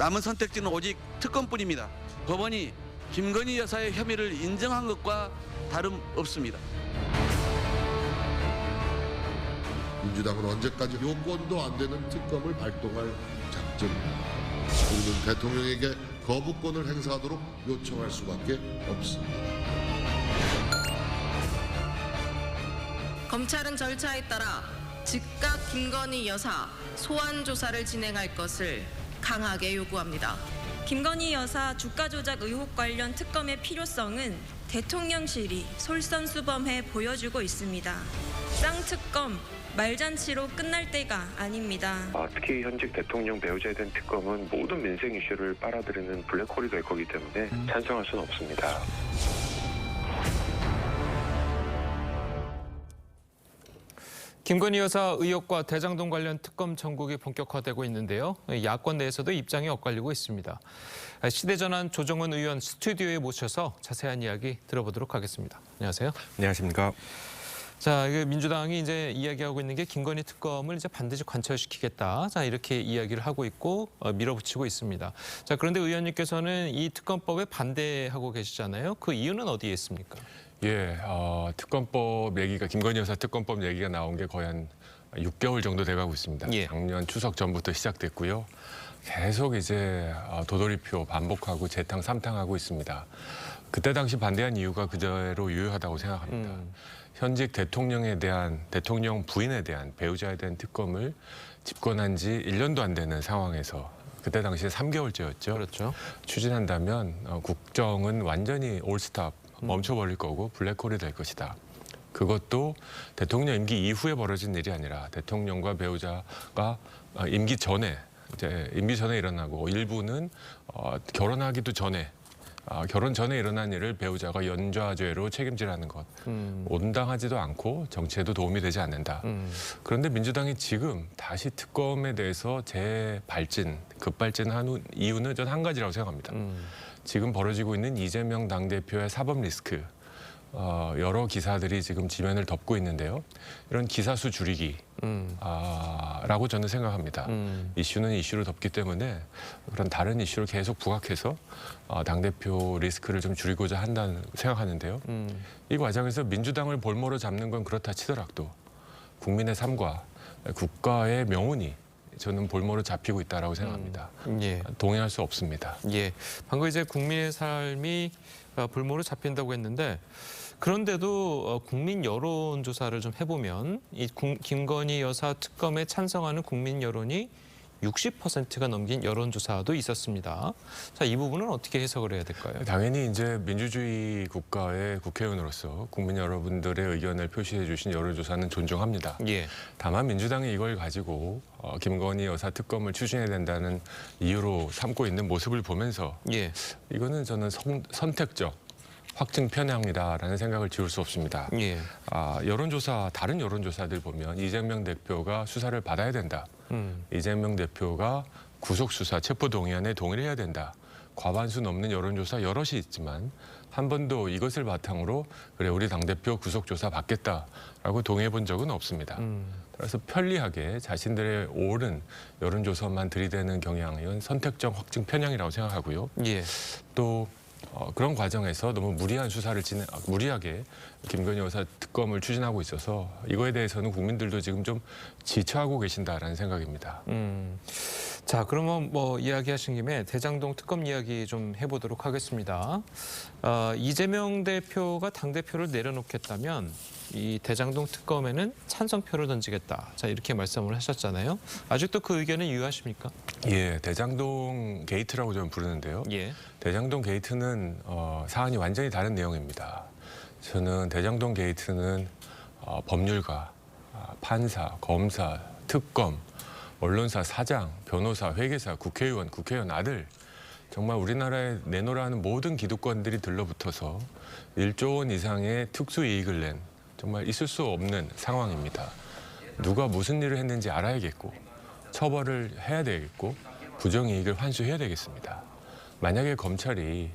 남은 선택지는 오직 특검뿐입니다. 법원이 김건희 여사의 혐의를 인정한 것과 다름없습니다. 민주당은 언제까지 요건도 안 되는 특검을 발동할 작정입니다. 우리는 대통령에게 거부권을 행사하도록 요청할 수밖에 없습니다. 검찰은 절차에 따라 즉각 김건희 여사 소환 조사를 진행할 것을 강하게 요구합니다. 김건희 여사 주가 조작 의혹 관련 특검의 필요성은 대통령실이 솔선수범해 보여주고 있습니다. 쌍특검 말잔치로 끝날 때가 아닙니다. 특히 현직 대통령 배우자에 대한 특검은 모든 민생 이슈를 빨아들이는 블랙홀이 될 거기 때문에 찬성할 수는 없습니다. 김건희 여사 의혹과 대장동 관련 특검 전국이 본격화되고 있는데요. 야권 내에서도 입장이 엇갈리고 있습니다. 시대전환 조정은 의원 스튜디오에 모셔서 자세한 이야기 들어보도록 하겠습니다. 안녕하세요. 안녕하십니까. 자, 민주당이 이제 이야기하고 있는 게 김건희 특검을 이제 반드시 관철시키겠다. 자, 이렇게 이야기를 하고 있고 밀어붙이고 있습니다. 자, 그런데 의원님께서는 이 특검법에 반대하고 계시잖아요. 그 이유는 어디에 있습니까? 예, 특검법 얘기가 김건희 여사 특검법 얘기가 나온 게 거의 한 6개월 정도 돼가고 있습니다. 예. 작년 추석 전부터 시작됐고요. 계속 이제 도돌이표 반복하고 재탕 삼탕하고 있습니다. 그때 당시 반대한 이유가 그대로 유효하다고 생각합니다. 현직 대통령에 대한 대통령 부인에 대한 배우자에 대한 특검을 집권한 지 1년도 안 되는 상황에서 그때 당시에 3개월째였죠. 그렇죠. 추진한다면 국정은 완전히 올스탑 멈춰버릴 거고 블랙홀이 될 것이다. 그것도 대통령 임기 이후에 벌어진 일이 아니라 대통령과 배우자가 임기 전에 일어나고 일부는 결혼하기도 전에 결혼 전에 일어난 일을 배우자가 연좌죄로 책임지라는 것. 온당하지도 않고 정치에도 도움이 되지 않는다. 그런데 민주당이 지금 다시 특검에 대해서 급발진한 이유는 전 한 가지라고 생각합니다. 지금 벌어지고 있는 이재명 당대표의 사법 리스크. 여러 기사들이 지금 지면을 덮고 있는데요. 이런 기사 수 줄이기 라고 저는 생각합니다. 이슈는 이슈로 덮기 때문에 그런 다른 이슈를 계속 부각해서 당대표 리스크를 좀 줄이고자 한다는 생각하는데요. 이 과정에서 민주당을 볼모로 잡는 건 그렇다 치더라도 국민의 삶과 국가의 명운이 저는 볼모로 잡히고 있다라고 생각합니다. 예. 동의할 수 없습니다. 예. 방금 이제 국민의 삶이 볼모로 잡힌다고 했는데 그런데도 국민 여론조사를 좀 해보면 이 김건희 여사 특검에 찬성하는 국민 여론이 60%가 넘긴 여론조사도 있었습니다. 자, 이 부분은 어떻게 해석을 해야 될까요? 당연히 이제 민주주의 국가의 국회의원으로서 국민 여러분들의 의견을 표시해 주신 여론조사는 존중합니다. 예. 다만 민주당이 이걸 가지고 김건희 여사 특검을 추진해야 된다는 이유로 삼고 있는 모습을 보면서 예. 이거는 저는 선택적 확증 편향이다라는 생각을 지울 수 없습니다. 예. 다른 여론조사들 보면 이재명 대표가 수사를 받아야 된다. 이재명 대표가 구속수사, 체포동의안에 동의를 해야 된다. 과반수 넘는 여론조사 여럿이 있지만 한 번도 이것을 바탕으로 그래 우리 당대표 구속조사 받겠다라고 동의해 본 적은 없습니다. 그래서 편리하게 자신들의 옳은 여론조사만 들이대는 경향은 선택적 확증 편향이라고 생각하고요. 예. 또 그런 과정에서 너무 무리하게 김건희 여사 특검을 추진하고 있어서 이거에 대해서는 국민들도 지금 좀 지쳐하고 계신다라는 생각입니다. 자, 그러면 뭐 이야기하신 김에 대장동 특검 이야기 좀 해보도록 하겠습니다. 이재명 대표가 당대표를 내려놓겠다면 이 대장동 특검에는 찬성표를 던지겠다. 자, 이렇게 말씀을 하셨잖아요. 아직도 그 의견은 유효하십니까? 예, 대장동 게이트라고 저는 부르는데요. 예. 대장동 게이트는 사안이 완전히 다른 내용입니다. 저는 대장동 게이트는 법률가, 판사, 검사, 특검, 언론사 사장, 변호사, 회계사, 국회의원 아들 정말 우리나라에 내놓으라는 모든 기득권들이 들러붙어서 1조 원 이상의 특수이익을 낸 정말 있을 수 없는 상황입니다. 누가 무슨 일을 했는지 알아야겠고 처벌을 해야 되겠고 부정이익을 환수해야 되겠습니다. 만약에 검찰이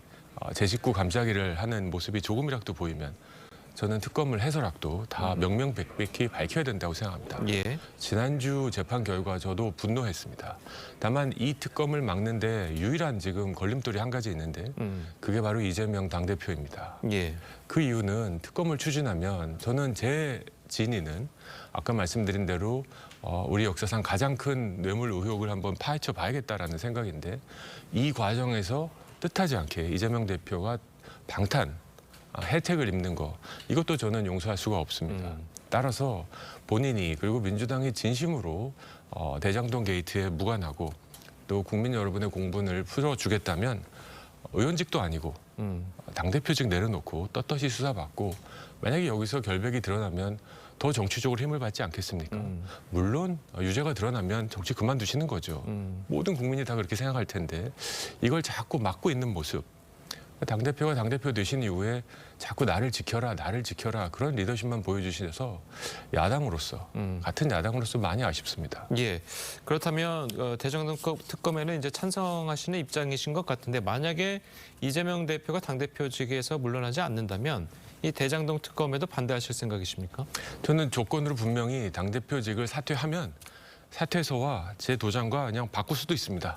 제 식구 감싸기를 하는 모습이 조금이라도 보이면 저는 특검을 해서라도 다 명명백백히 밝혀야 된다고 생각합니다. 예. 지난주 재판 결과 저도 분노했습니다. 다만 이 특검을 막는데 유일한 지금 걸림돌이 한 가지 있는데 그게 바로 이재명 당대표입니다. 예. 그 이유는 특검을 추진하면 저는 제 진위는 아까 말씀드린 대로 우리 역사상 가장 큰 뇌물 의혹을 한번 파헤쳐 봐야겠다라는 생각인데 이 과정에서 뜻하지 않게 이재명 대표가 방탄, 혜택을 입는 거 이것도 저는 용서할 수가 없습니다. 따라서 본인이 그리고 민주당이 진심으로 대장동 게이트에 무관하고 또 국민 여러분의 공분을 풀어주겠다면 의원직도 아니고 당대표직 내려놓고 떳떳이 수사받고 만약에 여기서 결백이 드러나면 더 정치적으로 힘을 받지 않겠습니까? 물론 유죄가 드러나면 정치 그만두시는 거죠. 모든 국민이 다 그렇게 생각할 텐데 이걸 자꾸 막고 있는 모습. 당대표가 당대표 되신 이후에 자꾸 나를 지켜라 그런 리더십만 보여주셔서 야당으로서 같은 야당으로서 많이 아쉽습니다. 예. 그렇다면 대장동 특검에는 이제 찬성하시는 입장이신 것 같은데 만약에 이재명 대표가 당대표직에서 물러나지 않는다면 이 대장동 특검에도 반대하실 생각이십니까? 저는 조건으로 분명히 당대표직을 사퇴하면 사퇴서와 제 도장과 그냥 바꿀 수도 있습니다.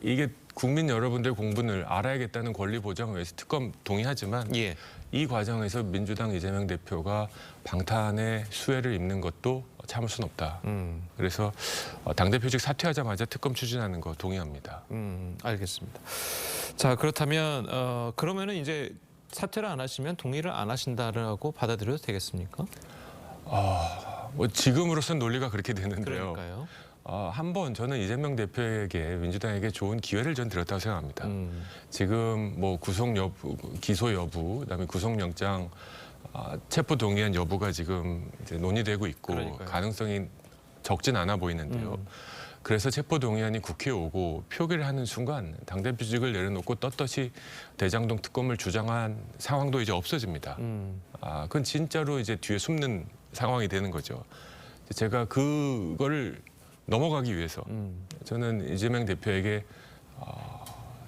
이게 국민 여러분들 공분을 알아야겠다는 권리 보장을 위해서 특검 동의하지만 예. 이 과정에서 민주당 이재명 대표가 방탄의 수혜를 입는 것도 참을 수는 없다. 그래서 당대표직 사퇴하자마자 특검 추진하는 거 동의합니다. 알겠습니다. 자, 그렇다면 그러면은 이제 사퇴를 안 하시면 동의를 안 하신다라고 받아들여도 되겠습니까? 뭐 지금으로서는 논리가 그렇게 되는데요. 그러니까요. 한번 저는 이재명 대표에게 민주당에게 좋은 기회를 전 드렸다고 생각합니다. 지금 뭐 구속 여부, 기소 여부, 그다음에 구속영장 체포 동의안 여부가 지금 이제 논의되고 있고 그러니까요. 가능성이 적진 않아 보이는데요. 그래서 체포 동의안이 국회에 오고 표결을 하는 순간 당대표직을 내려놓고 떳떳이 대장동 특검을 주장한 상황도 이제 없어집니다. 그건 진짜로 이제 뒤에 숨는 상황이 되는 거죠. 제가 그거를 넘어가기 위해서 저는 이재명 대표에게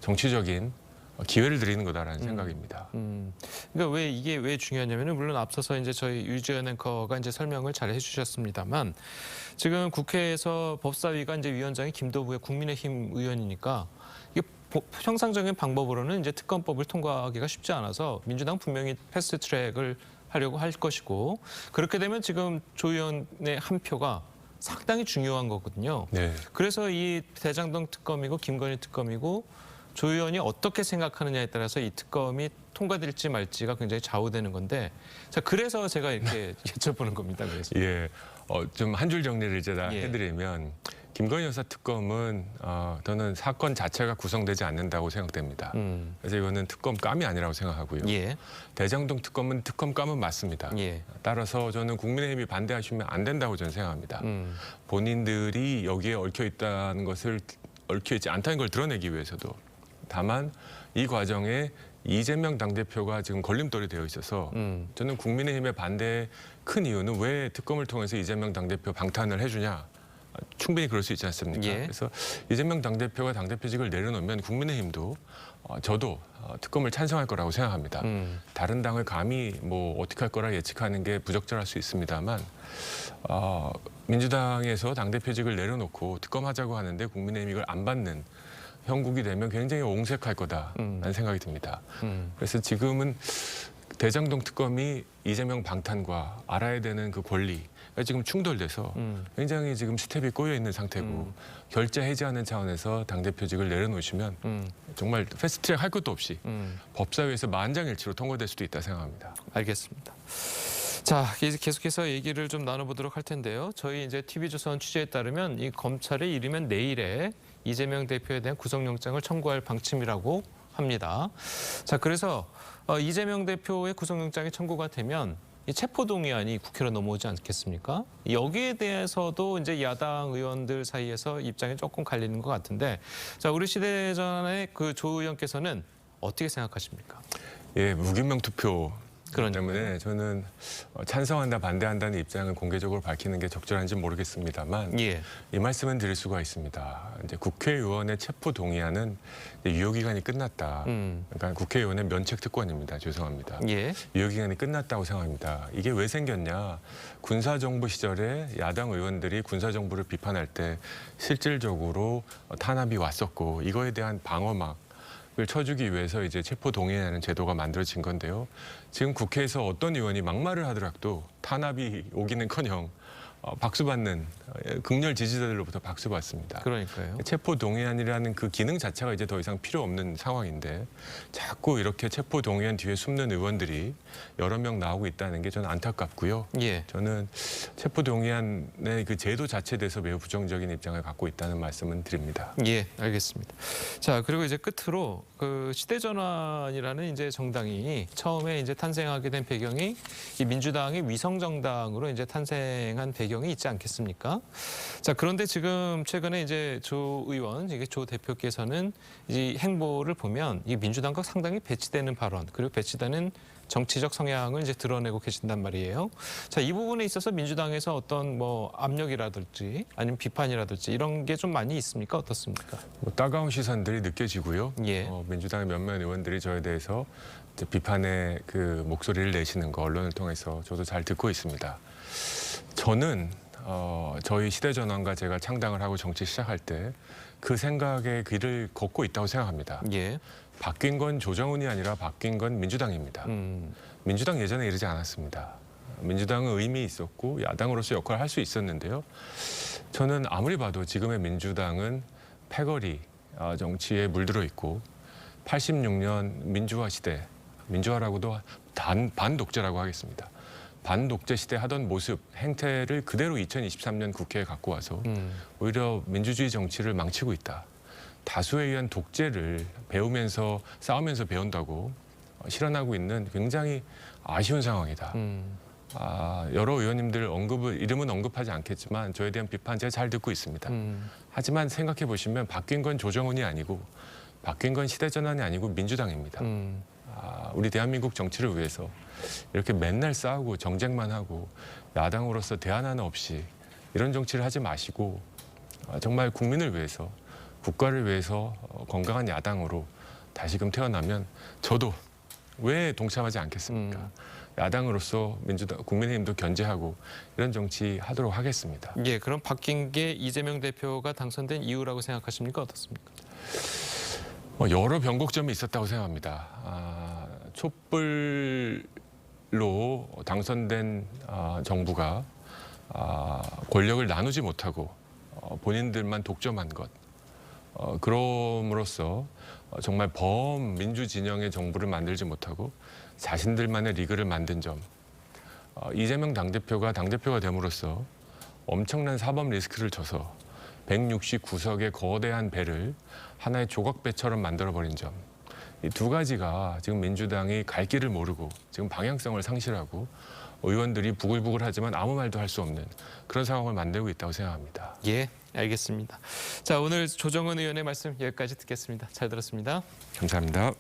정치적인 기회를 드리는 거다라는 생각입니다. 그러니까 이게 왜 중요하냐면은 물론 앞서서 이제 저희 유지연 앵커가 이제 설명을 잘 해주셨습니다만 지금 국회에서 법사위가 이제 위원장이 김도부의 국민의힘 의원이니까 이게 형상적인 방법으로는 이제 특검법을 통과하기가 쉽지 않아서 민주당 분명히 패스트트랙을 하려고 할 것이고 그렇게 되면 지금 조 의원의 한 표가 상당히 중요한 거거든요. 네. 그래서 이 대장동 특검이고 김건희 특검이고 조 의원이 어떻게 생각하느냐에 따라서 이 특검이 통과될지 말지가 굉장히 좌우되는 건데 자 그래서 제가 이렇게 여쭤보는 겁니다. 그래서. 예, 좀 한 줄 정리를 이제 다 예. 해드리면 김건희 여사 특검은 저는 사건 자체가 구성되지 않는다고 생각됩니다. 그래서 이거는 특검감이 아니라고 생각하고요. 예. 대장동 특검은 특검감은 맞습니다. 예. 따라서 저는 국민의힘이 반대하시면 안 된다고 저는 생각합니다. 본인들이 여기에 얽혀 있다는 것을 얽혀 있지 않다는 걸 드러내기 위해서도 다만 이 과정에 이재명 당대표가 지금 걸림돌이 되어 있어서 저는 국민의힘의 반대의 큰 이유는 왜 특검을 통해서 이재명 당대표 방탄을 해주냐. 충분히 그럴 수 있지 않습니까? 예. 그래서 이재명 당대표가 당대표직을 내려놓으면 국민의힘도 저도 특검을 찬성할 거라고 생각합니다. 다른 당을 감히 뭐 어떻게 할 거라 예측하는 게 부적절할 수 있습니다만 민주당에서 당대표직을 내려놓고 특검하자고 하는데 국민의힘이 이걸 안 받는 형국이 되면 굉장히 옹색할 거다라는 생각이 듭니다. 그래서 지금은 대장동 특검이 이재명 방탄과 알아야 되는 그 권리가 지금 충돌돼서 굉장히 지금 스텝이 꼬여 있는 상태고 결재 해제하는 차원에서 당대표직을 내려놓으시면 정말 패스트트랙 할 것도 없이 법사위에서 만장일치로 통과될 수도 있다 생각합니다. 알겠습니다. 자, 이제 계속해서 얘기를 좀 나눠보도록 할 텐데요. 저희 이제 TV조선 취재에 따르면 이 검찰이 이르면 내일에 이재명 대표에 대한 구속영장을 청구할 방침이라고 합니다. 자, 그래서 이재명 대표의 구속영장이 청구가 되면 이 체포동의안이 국회로 넘어오지 않겠습니까? 여기에 대해서도 이제 야당 의원들 사이에서 입장이 조금 갈리는 것 같은데, 자, 우리 시대전의 그 조 의원께서는 어떻게 생각하십니까? 예, 무기명 투표 그러니까요. 때문에 저는 찬성한다 반대한다는 입장을 공개적으로 밝히는 게 적절한지 모르겠습니다만 예. 이 말씀은 드릴 수가 있습니다. 이제 국회의원의 체포 동의안은 유효기간이 끝났다. 그러니까 국회의원의 면책 특권입니다. 죄송합니다. 예. 유효기간이 끝났다고 생각합니다. 이게 왜 생겼냐? 군사정부 시절에 야당 의원들이 군사정부를 비판할 때 실질적으로 탄압이 왔었고 이거에 대한 방어막을 쳐주기 위해서 이제 체포 동의하는 제도가 만들어진 건데요. 지금 국회에서 어떤 의원이 막말을 하더라도 탄압이 오기는커녕 박수받는 극렬 지지자들로부터 박수받습니다. 그러니까요. 체포 동의안이라는 그 기능 자체가 이제 더 이상 필요 없는 상황인데 자꾸 이렇게 체포 동의안 뒤에 숨는 의원들이 여러 명 나오고 있다는 게 저는 안타깝고요. 예. 저는 체포 동의안의 그 제도 자체에 대해서 매우 부정적인 입장을 갖고 있다는 말씀은 드립니다. 예, 알겠습니다. 자, 그리고 이제 끝으로 그 시대전환이라는 이제 정당이 처음에 이제 탄생하게 된 배경이 이 민주당이 위성 정당으로 이제 탄생한 배경이 있지 않겠습니까? 자, 그런데 지금 최근에 이제 조 의원, 이게 조 대표께서는 이 행보를 보면 이 민주당과 상당히 배치되는 발언, 그리고 배치되는 정치적 성향을 이제 드러내고 계신단 말이에요. 자, 이 부분에 있어서 민주당에서 어떤 뭐 압력이라든지 아니면 비판이라든지 이런 게 좀 많이 있습니까? 어떻습니까? 뭐 따가운 시선들이 느껴지고요. 예. 민주당의 몇몇 의원들이 저에 대해서 이제 비판의 그 목소리를 내시는 거 언론을 통해서 저도 잘 듣고 있습니다. 저는 저희 시대전환과 제가 창당을 하고 정치 시작할 때 그 생각의 길을 걷고 있다고 생각합니다. 예. 바뀐 건 조정훈이 아니라 바뀐 건 민주당입니다. 민주당 예전에 이러지 않았습니다. 민주당은 의미 있었고 야당으로서 역할을 할 수 있었는데요. 저는 아무리 봐도 지금의 민주당은 패거리 정치에 물들어 있고 86년 민주화 시대, 민주화라고도 반독재라고 하겠습니다. 반독재 시대 하던 모습, 행태를 그대로 2023년 국회에 갖고 와서 오히려 민주주의 정치를 망치고 있다. 다수에 의한 독재를 배우면서 싸우면서 배운다고 실현하고 있는 굉장히 아쉬운 상황이다. 여러 의원님들 이름은 언급하지 않겠지만 저에 대한 비판 제가 잘 듣고 있습니다. 하지만 생각해 보시면 바뀐 건 조정훈이 아니고 바뀐 건 시대전환이 아니고 민주당입니다. 우리 대한민국 정치를 위해서 이렇게 맨날 싸우고 정쟁만 하고 야당으로서 대안 하나 없이 이런 정치를 하지 마시고 정말 국민을 위해서 국가를 위해서 건강한 야당으로 다시금 태어나면 저도 왜 동참하지 않겠습니까? 야당으로서 국민의힘도 견제하고 이런 정치 하도록 하겠습니다. 예, 그럼 바뀐 게 이재명 대표가 당선된 이유라고 생각하십니까? 어떻습니까? 여러 변곡점이 있었다고 생각합니다. 촛불로 당선된 정부가 권력을 나누지 못하고 본인들만 독점한 것. 그럼으로써 정말 범민주 진영의 정부를 만들지 못하고 자신들만의 리그를 만든 점. 이재명 당대표가 됨으로써 엄청난 사법 리스크를 져서 169석의 거대한 배를 하나의 조각배처럼 만들어버린 점. 이 두 가지가 지금 민주당이 갈 길을 모르고 지금 방향성을 상실하고 의원들이 부글부글하지만 아무 말도 할 수 없는 그런 상황을 만들고 있다고 생각합니다. 예, 알겠습니다. 자, 오늘 조정훈 의원의 말씀 여기까지 듣겠습니다. 잘 들었습니다. 감사합니다.